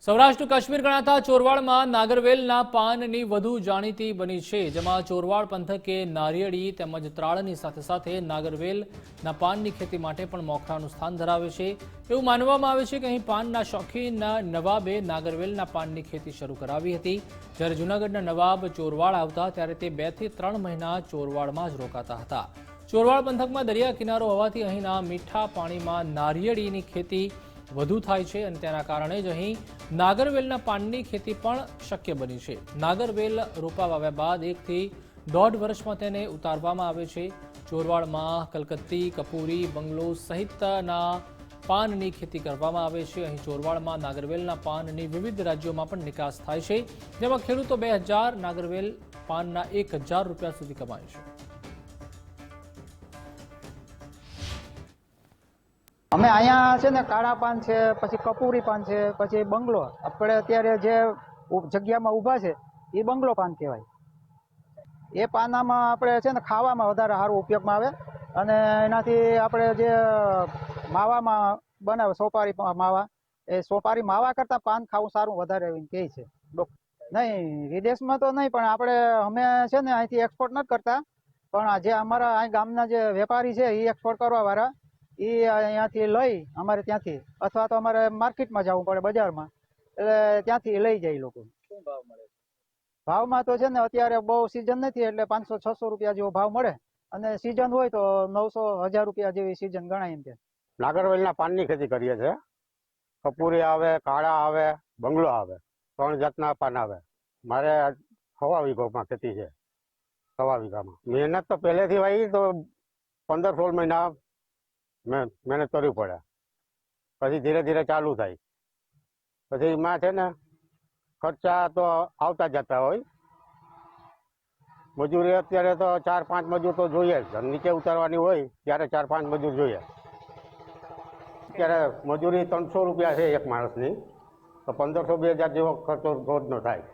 સૌરાષ્ટ્ર કચ્છ ગણાતા ચોરવાડમાં નાગરવેલના પાનની વધુ જાણીતી બની છે, જેમાં ચોરવાડ પંથકે નારિયેળી તેમજ ત્રાળની સાથે સાથે નાગરવેલના પાનની ખેતી માટે પણ મોખરાનું સ્થાન ધરાવે છે। એવું માનવામાં આવે છે કે અહીં પાનના શોખીન નવાબે નાગરવેલના પાનની ખેતી શરૂ કરાવી હતી। જ્યારે જૂનાગઢના નવાબ ચોરવાડ આવતા ત્યારે તે 2 થી 3 મહિના ચોરવાડમાં જ રોકાતા હતા। ચોરવાડ પંથકમાં દરિયા કિનારો હોવાથી અહીંના મીઠા પાણીમાં નારિયેળીની ખેતી વધુ થાય છે અને તેના કારણે જ અહીં નાગરવેલના પાનની ખેતી પણ શક્ય બની છે। નાગરવેલ રોપા વાવ્યા બાદ 1 થી 1.5 વર્ષમાં તેને ઉતારવામાં આવે છે। ચોરવાડમાં કલકત્તી, કપૂરી, બંગલો સહિતના પાનની ખેતી કરવામાં આવે છે। અહીં ચોરવાડમાં નાગરવેલના પાનની વિવિધ રાજ્યોમાં પણ નિકાસ થાય છે, જેમાં ખેડૂતો 2000 નાગરવેલ પાનના 1000 રૂપિયા સુધી કમાય છે। અમે અહીંયા છે ને કાળા પાન છે, પછી કપૂરી પાન છે, પછી બંગલો આપણે અત્યારે જે જગ્યામાં ઊભા છે એ બંગલો પાન કહેવાય। એ પાનામાં આપણે છે ને ખાવામાં વધારે સારો ઉપયોગમાં આવે અને એનાથી આપણે જે માવામાં બનાવે સોપારી માવા, એ સોપારી માવા કરતાં પાન ખાવું સારું વધારે એવું કહે છે। નહીં, વિદેશમાં તો નહીં, પણ અમે છે ને અહીંથી એક્સપોર્ટ નથી કરતા, પણ જે અમારા અહીં ગામના જે વેપારી છે એ એક્સપોર્ટ કરવા વાળા એ અહીંયાથી લઈ અમારે ત્યાંથી, અથવા તો અમારે માર્કેટમાં જવું પડે બજારમાં, એટલે ત્યાંથી લઈ જાય લોકો। શું ભાવ મળે? ભાવમાં તો છે ને અત્યારે બહુ સિઝન નથી એટલે 500-600 રૂપિયા જેવો ભાવ મળે, અને સિઝન હોય તો 900-1000 રૂપિયા જેવી સિઝન ગણાય। એમ કે નાગરવેલના પાનની ખેતી કરીએ છીએ। કપૂરી આવે, કાળા આવે, બંગલો આવે, 3 જાતના પાન આવે। મારે 6 વીઘામાં ખેતી છે। 6 વીઘામાં મહેનત તો પહેલેથી વાવી તો 15-16 મહિના મહેનત કરવી પડે, પછી ધીરે ધીરે ચાલુ થાય। પછી એમાં છે ને ખર્ચા તો આવતા જતા હોય। મજૂરી અત્યારે તો 4-5 મજૂર તો જોઈએ જ, નીચે ઉતારવાની હોય ત્યારે 4-5 મજૂર જોઈએ। અત્યારે મજૂરી 300 રૂપિયા છે એક માણસની, તો 1500-2000 જેવો ખર્ચો રોજનો થાય।